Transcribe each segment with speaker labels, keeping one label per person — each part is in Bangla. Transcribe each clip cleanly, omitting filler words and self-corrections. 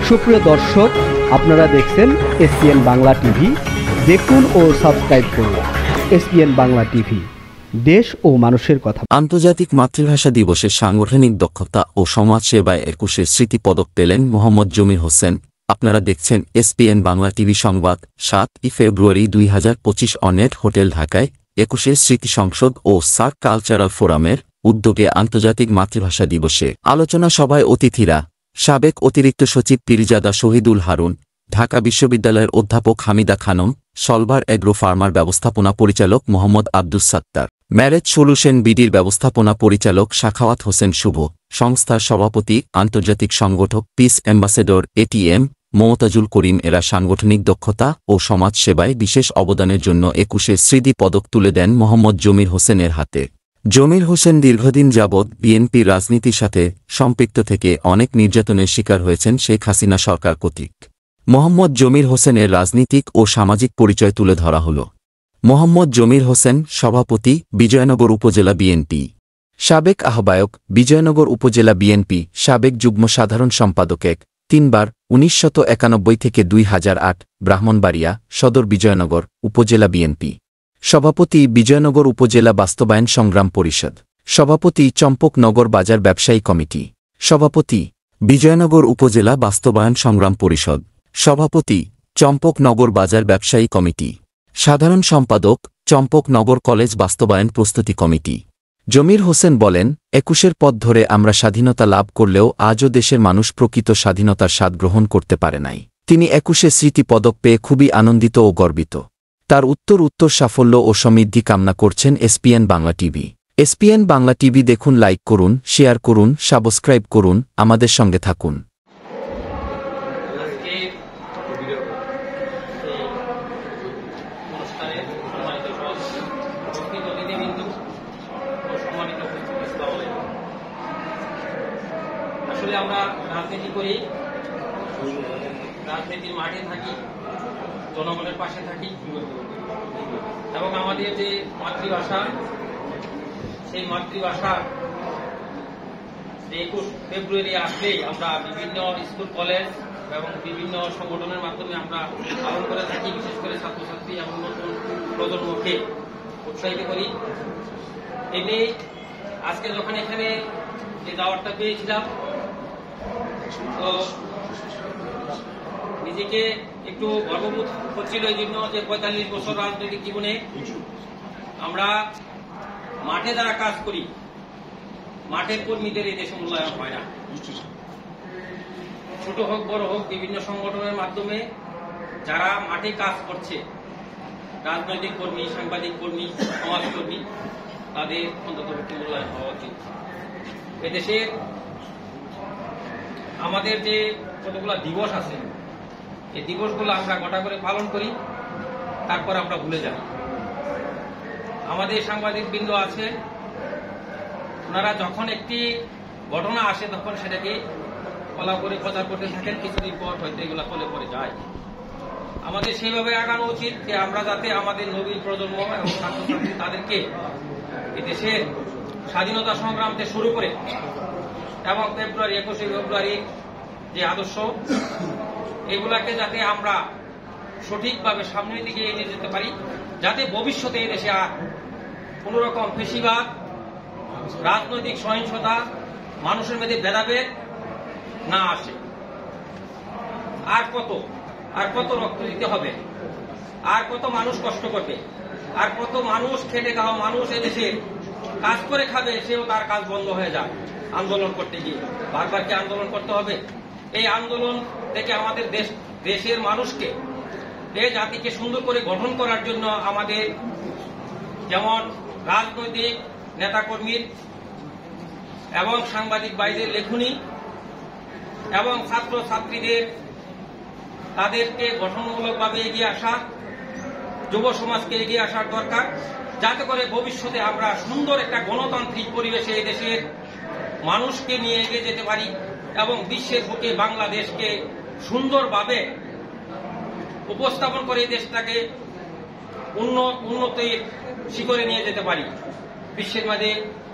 Speaker 1: সুপ্রিয় দর্শক, আপনারা দেখছেন এসপিএন বাংলা টিভি। দেখুন ও সাবস্ক্রাইব করুন এসপিএন বাংলা টিভি, দেশ ও মানুষের কথা।
Speaker 2: আন্তর্জাতিক মাতৃভাষা দিবসের সাংগঠনিক দক্ষতা ও সমাজসেবায় 21 স্মৃতি পদক পেলেন মোহাম্মদ জমির হোসেন। আপনারা দেখছেন এসপিএন বাংলা টিভি সংবাদ। 7 ফেব্রুয়ারি 2025 অনেট হোটেল ঢাকায় 21 স্মৃতি সংসদ ও সার্ক কালচারাল ফোরামের উদ্যোগে আন্তর্জাতিক মাতৃভাষা দিবসে আলোচনা সভায় অতিথিরা সাবেক অতিরিক্ত সচিব পীরজাদা শহীদুল হারুন, ঢাকা বিশ্ববিদ্যালয়ের অধ্যাপক Hamida Khanam, solver agro farmer ব্যবস্থাপনা পরিচালক মোহাম্মদ আব্দুস সাত্তার, ম্যারেজ সলিউশন বিডির ব্যবস্থাপনা পরিচালক শাখাওয়াত হোসেন শুভ, সংস্থার সভাপতি আন্তর্জাতিক সংগঠক পিস অ্যাম্বাসেডর এটিএম মমতাজুল করিম এরা সাংগঠনিক দক্ষতা ও সমাজসেবায় বিশেষ অবদানের জন্য 21 স্মৃতি পদক তুলে দেন মোহাম্মদ জমির হোসেনের হাতে। জমির হোসেন দীর্ঘদিন যাবৎ বিএনপি রাজনীতির সাথে সম্পৃক্ত থেকে অনেক নির্যাতনের শিকার হয়েছেন শেখ হাসিনা সরকার কর্তৃক। মোহাম্মদ জমির হোসেনের রাজনীতিক ও সামাজিক পরিচয় তুলে ধরা হল। মোহাম্মদ জমির হোসেন, সভাপতি, বিজয়নগর উপজেলা বিএনপি, সাবেক আহ্বায়ক, বিজয়নগর উপজেলা বিএনপি, সাবেক যুগ্ম সাধারণ সম্পাদক 3বার 1991 থেকে 2008, ব্রাহ্মণবাড়িয়া সদর বিজয়নগর উপজেলা বিএনপি, সভাপতি, বিজয়নগর উপজেলা বাস্তবায়ন সংগ্রাম পরিষদ, সভাপতি, চম্পকনগর বাজার ব্যবসায়ী কমিটি, সভাপতি, বিজয়নগর উপজেলা বাস্তবায়ন সংগ্রাম পরিষদ, সভাপতি, চম্পকনগর বাজার ব্যবসায়ী কমিটি, সাধারণ সম্পাদক, চম্পকনগর কলেজ বাস্তবায়ন প্রস্তুতি কমিটি। জমির হোসেন বলেন, 21 পথ ধরে আমরা স্বাধীনতা লাভ করলেও আজও দেশের মানুষ প্রকৃত স্বাধীনতার স্বাদ গ্রহণ করতে পারে নাই। তিনি 21 স্মৃতি পদক পেয়ে খুবই আনন্দিত ও গর্বিত। তার উত্তর সাফল্য ও সমৃদ্ধি কামনা করছেন SPN Bangla TV. SPN Bangla TV দেখুন, লাইক করুন, শেয়ার করুন, সাবস্ক্রাইব করুন, আমাদের সঙ্গে থাকুন।
Speaker 3: আসলে আমরা রাজনীতি করি, রাজনীতির মাঠে থাকি, জনগণের পাশে থাকি এবং আমাদের যে মাতৃভাষা, সেই মাতৃভাষা 21 ফেব্রুয়ারি আসলেই আমরা বিভিন্ন স্কুল কলেজ এবং বিভিন্ন সংগঠনের মাধ্যমে আমরা পালন করে থাকি। বিশেষ করে ছাত্রছাত্রী এবং নতুন প্রজন্মকে উৎসাহিত করি। এমনি আজকে যখন এখানে যে দাওয়াতটা পেয়েছিলাম, তো নিজেকে একটু গর্ববোধ হচ্ছিল এই জন্য যে 45 বছর রাজনৈতিক জীবনে আমরা মাঠে যারা কাজ করি, মাঠের কর্মীদের এই দেশে মূল্যায়ন হয় না। ছোট হোক বড় হোক, বিভিন্ন সংগঠনের মাধ্যমে যারা মাঠে কাজ করছে, রাজনৈতিক কর্মী, সাংবাদিক কর্মী, সমাজকর্মী, তাদের অন্তত মূল্যায়ন হওয়া উচিত। এদেশের আমাদের যে কতগুলা দিবস আছে, এই দিবসগুলো আমরা গোটা করে পালন করি, তারপর আমরা ভুলে যাই। আমাদের সাংবাদিক বৃন্দ আছে, ওনারা যখন একটি ঘটনা আসে তখন সেটাকে বলা করে প্রচার করতে থাকেন, কিছুদিন পর হয়তো এগুলা ফলে পড়ে যায়। আমাদের সেইভাবে আগানো উচিত যে আমরা যাতে আমাদের নবীন প্রজন্ম এবং ছাত্রছাত্রী তাদেরকে এদেশের স্বাধীনতা সংগ্রাম থেকে শুরু করে এবং 21 ফেব্রুয়ারি যে আদর্শ, এগুলাকে যাতে আমরা সঠিকভাবে সামনের দিকে এগিয়ে যেতে পারি, যাতে ভবিষ্যতে এই দেশে আর কোন রকম ফ্যাসিবাদ, রাজনৈতিক সহিংসতা, মানুষের মধ্যে ভেদাভেদ না আসে। আর কত রক্ত দিতে হবে, আর কত মানুষ কষ্ট করবে, আর কত মানুষ খেটে খাওয়া মানুষ এদেশে কাজ করে খাবে, সেও তার কাজ বন্ধ হয়ে যায় আন্দোলন করতে গিয়ে। বারবার কি আন্দোলন করতে হবে? এই আন্দোলন থেকে আমাদের দেশের মানুষকে, এই জাতিকে সুন্দর করে গঠন করার জন্য আমাদের যেমন রাজনৈতিক নেতাকর্মীর এবং সাংবাদিক ভাইদের লেখনী এবং ছাত্র ছাত্রীদের তাদেরকে গঠনমূলকভাবে এগিয়ে আসা, যুব সমাজকে এগিয়ে আসার দরকার, যাতে করে ভবিষ্যতে আমরা সুন্দর একটা গণতান্ত্রিক পরিবেশে এই দেশের মানুষকে নিয়ে এগিয়ে যেতে পারি এবং বিশ্বের বুকে বাংলাদেশকে সুন্দরভাবে উপস্থাপন করে এই দেশটাকে উন্নতির শিখরে নিয়ে যেতে পারি। বিশ্বের মাঝে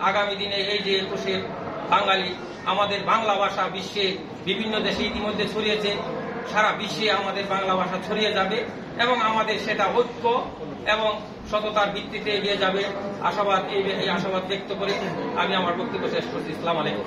Speaker 3: আগামী দিনে এই যে 21 বাঙালি। আমাদের বাংলা ভাষা বিশ্বে বিভিন্ন দেশে ইতিমধ্যে ছড়িয়েছে, সারা বিশ্বে আমাদের বাংলা ভাষা ছড়িয়ে যাবে এবং আমাদের সেটা ঐক্য এবং সততার ভিত্তিতে এগিয়ে যাবে। এই আশাবাদ ব্যক্ত করে আমি আমার বক্তব্য শেষ করছি। আসসালামু আলাইকুম।